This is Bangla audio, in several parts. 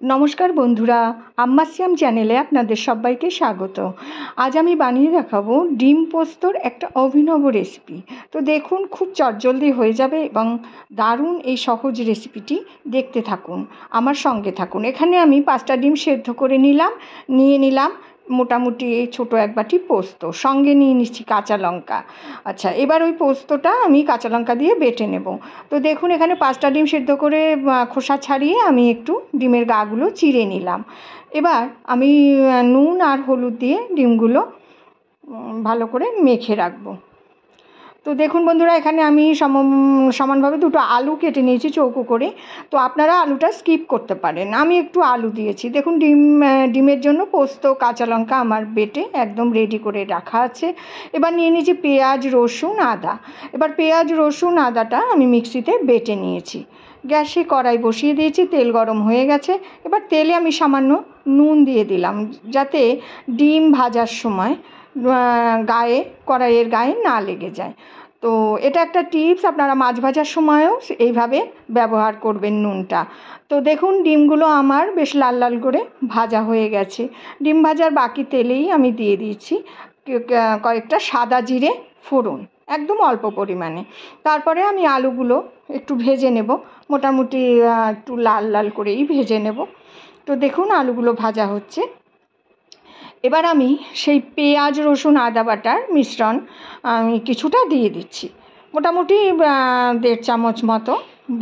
নমস্কার বন্ধুরা, আম্মা সিয়াম চ্যানেলে আপনাদের সবাইকে স্বাগত। আজ আমি বানিয়ে দেখাবো ডিম পোস্তর একটা অভিনব রেসিপি। তো দেখুন, খুব চটজলদি হয়ে যাবে এবং দারুণ এই সহজ রেসিপিটি দেখতে থাকুন, আমার সঙ্গে থাকুন। এখানে আমি 5টা ডিম সেদ্ধ করে নিয়ে নিলাম মোটামুটি এই ছোটো এক বাটি পোস্ত, সঙ্গে নিয়ে নিচ্ছি কাঁচা লঙ্কা। আচ্ছা, এবার ওই পোস্তটা আমি কাঁচা লঙ্কা দিয়ে বেটে নেব। তো দেখুন, এখানে 5টা ডিম সেদ্ধ করে খোসা ছাড়িয়ে আমি একটু ডিমের গাগুলো চিড়ে নিলাম। এবার আমি নুন আর হলুদ দিয়ে ডিমগুলো ভালো করে মেখে রাখবো। তো দেখুন বন্ধুরা, এখানে আমি সমানভাবে 2টো আলু কেটে নিয়েছি চৌকো করে। তো আপনারা আলুটা স্কিপ করতে পারেন, আমি একটু আলু দিয়েছি। দেখুন, ডিমের জন্য পোস্ত কাঁচা লঙ্কা আমার বেটে একদম রেডি করে রাখা আছে। এবার নিয়ে নিয়েছি পেঁয়াজ, রসুন, আদা। এবার পেঁয়াজ, রসুন, আদাটা আমি মিক্সিতে বেটে নিয়েছি। গ্যাসে কড়াই বসিয়ে দিয়েছি, তেল গরম হয়ে গেছে। এবার তেলে আমি সামান্য নুন দিয়ে দিলাম, যাতে ডিম ভাজার সময় কড়াইয়ের গায়ে না লেগে যায়। তো এটা একটা টিপস, আপনারা মাছ ভাজার সময়ও এইভাবে ব্যবহার করবেন নুনটা। তো দেখুন, ডিমগুলো আমার বেশ লাল লাল করে ভাজা হয়ে গেছে। ডিম ভাজার বাকি তেলেই আমি দিয়ে দিয়েছি কয়েকটা সাদা জিরে ফোড়ন, একদম অল্প পরিমাণে। তারপরে আমি আলুগুলো একটু ভেজে নেব, মোটামুটি একটু লাল লাল করেই ভেজে নেব। তো দেখুন, আলুগুলো ভাজা হচ্ছে। এবার আমি সেই পেঁয়াজ, রসুন, আদা বাটার মিশ্রণ আমি কিছুটা দিয়ে দিচ্ছি, মোটামুটি 1.5 চামচ মতো,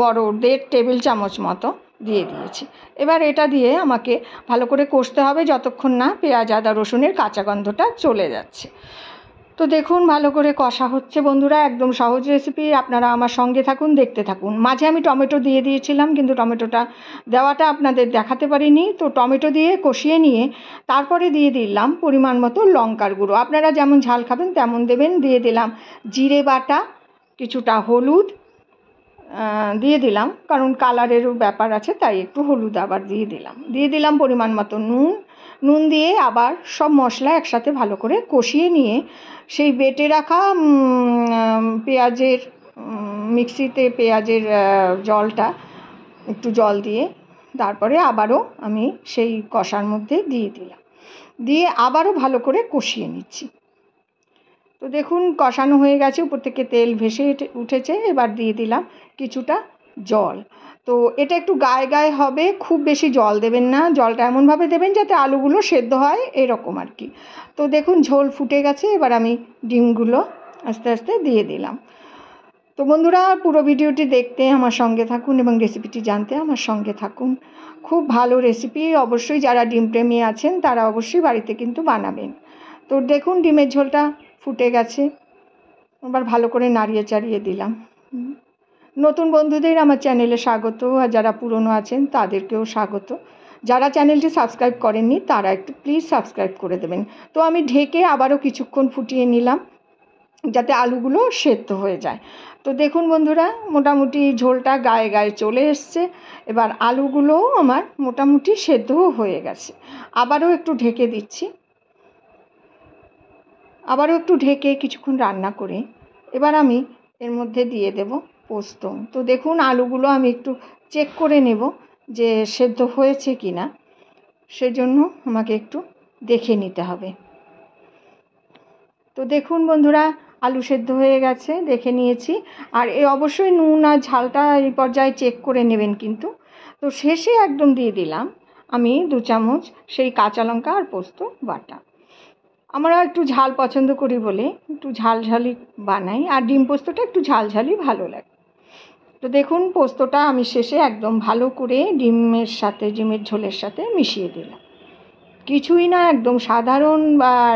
বড় 1.5 টেবিল চামচ মতো দিয়ে দিয়েছি। এবার এটা দিয়ে আমাকে ভালো করে কষতে হবে যতক্ষণ না পেঁয়াজ, আদা, রসুনের কাঁচা গন্ধটা চলে যাচ্ছে। তো দেখুন, ভালো করে কষা হচ্ছে বন্ধুরা, একদম সহজ রেসিপি, আপনারা আমার সঙ্গে থাকুন, দেখতে থাকুন। মাঝে আমি টমেটো দিয়ে দিয়েছিলাম, কিন্তু টমেটোটা দেওয়াটা আপনাদের দেখাতে পারিনি। তো টমেটো দিয়ে কষিয়ে নিয়ে তারপরে দিয়ে দিলাম পরিমাণ মতো লঙ্কার গুঁড়ো, আপনারা যেমন ঝাল খাবেন তেমন দেবেন। দিয়ে দিলাম জিরে বাটা, কিছুটা হলুদ দিয়ে দিলাম, কারণ কালারেরও ব্যাপার আছে, তাই একটু হলুদ আবার দিয়ে দিলাম পরিমাণ মতো নুন দিয়ে আবার সব মশলা একসাথে ভালো করে কষিয়ে নিয়ে সেই বেটে রাখা পেঁয়াজের মিক্সিতে পেঁয়াজের জলটা, একটু জল দিয়ে তারপরে আবারও আমি সেই কষার মধ্যে দিয়ে আবারও ভালো করে কষিয়ে নিচ্ছি। তো দেখুন, কষানো হয়ে গেছে, উপর থেকে তেল ভেসে উঠেছে। এবার দিয়ে দিলাম কিছুটা জল। তো এটা একটু গায়ে গায়ে হবে, খুব বেশি জল দেবেন না, জলটা এমনভাবে দেবেন যাতে আলুগুলো সেদ্ধ হয়, এরকম আর কি। তো দেখুন, ঝোল ফুটে গেছে। এবার আমি ডিমগুলো আস্তে আস্তে দিয়ে দিলাম। তো বন্ধুরা, পুরো ভিডিওটি দেখতে আমার সঙ্গে থাকুন এবং রেসিপিটি জানতে আমার সঙ্গে থাকুন। খুব ভালো রেসিপি, অবশ্যই যারা ডিম প্রেমী আছেন তারা অবশ্যই বাড়িতে কিন্তু বানাবেন। তো দেখুন, ডিমের ঝোলটা ফুটে গেছে। এবার ভালো করে নাড়িয়ে চাড়িয়ে দিলাম। নতুন বন্ধুদের আমার চ্যানেলে স্বাগত, আর যারা পুরনো আছেন তাদেরকেও স্বাগত। যারা চ্যানেলটি সাবস্ক্রাইব করেননি তারা একটু প্লিজ সাবস্ক্রাইব করে দেবেন। তো আমি ঢেকে আবারও কিছুক্ষণ ফুটিয়ে নিলাম, যাতে আলুগুলো সেদ্ধ হয়ে যায়। তো দেখুন বন্ধুরা, মোটামুটি ঝোলটা গায়ে গায়ে চলে এসছে। এবার আলুগুলোও আমার মোটামুটি সেদ্ধও হয়ে গেছে। আবারও একটু ঢেকে দিচ্ছি, আবারও একটু ঢেকে কিছুক্ষণ রান্না করে এবার আমি এর মধ্যে দিয়ে দেব পোস্ত। তো দেখুন, আলুগুলো আমি একটু চেক করে নেব যে সেদ্ধ হয়েছে কি না, সেজন্য আমাকে একটু দেখে নিতে হবে। তো দেখুন বন্ধুরা, আলু সেদ্ধ হয়ে গেছে, দেখে নিয়েছি। আর অবশ্যই নুন আর ঝালটা এই পর্যায়ে চেক করে নেবেন কিন্তু। তো শেষে একদম দিয়ে দিলাম আমি 2 চামচ সেই কাঁচা লঙ্কা আর পোস্ত বাটা। আমরা একটু ঝাল পছন্দ করি বলে একটু ঝালঝালি বানাই, আর ডিম পোস্তটা একটু ঝালঝালি ভালো লাগে। তো দেখুন, পোস্তটা আমি শেষে একদম ভালো করে ডিমের ঝোলের সাথে মিশিয়ে দিলাম। কিছুই না, একদম সাধারণ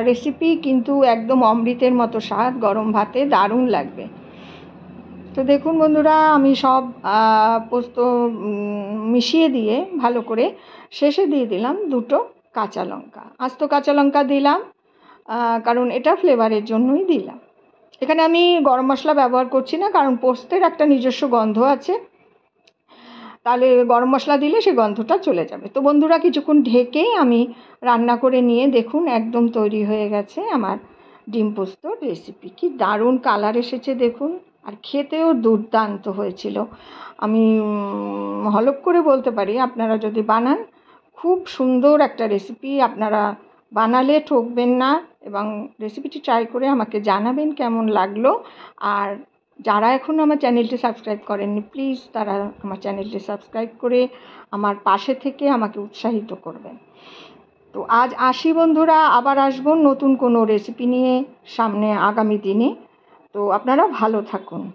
রেসিপি, কিন্তু একদম অমৃতের মতো স্বাদ, গরম ভাতে দারুণ লাগবে। তো দেখুন বন্ধুরা, আমি সব পোস্ত মিশিয়ে দিয়ে ভালো করে শেষে দিয়ে দিলাম 2টো কাঁচা লঙ্কা, আস্ত কাঁচা লঙ্কা দিলাম, কারণ এটা ফ্লেভারের জন্যই দিলাম। এখানে আমি গরম মশলা ব্যবহার করছি না, কারণ পোস্তের একটা নিজস্ব গন্ধ আছে, তাহলে গরম মশলা দিলে সেই গন্ধটা চলে যাবে। তো বন্ধুরা, কিছুক্ষণ ঢেকে আমি রান্না করে নিয়ে দেখুন একদম তৈরি হয়ে গেছে আমার ডিম পোস্তর রেসিপি। কি দারুণ কালার এসেছে দেখুন, আর খেতেও দুর্দান্ত হয়েছিল। আমি হলফ করে বলতে পারি, আপনারা যদি বানান খুব সুন্দর একটা রেসিপি, আপনারা বানালে ঠকবেন না এবং রেসিপিটি ট্রাই করে আমাকে জানাবেন কেমন লাগলো। আর যারা এখনও আমার চ্যানেলটি সাবস্ক্রাইব করেননি, প্লিজ তারা আমার চ্যানেলটি সাবস্ক্রাইব করে আমার পাশে থেকে আমাকে উৎসাহিত করবেন। তো আজ আসি বন্ধুরা, আবার আসবো নতুন কোনো রেসিপি নিয়ে সামনে আগামী দিনে। তো আপনারা ভালো থাকুন।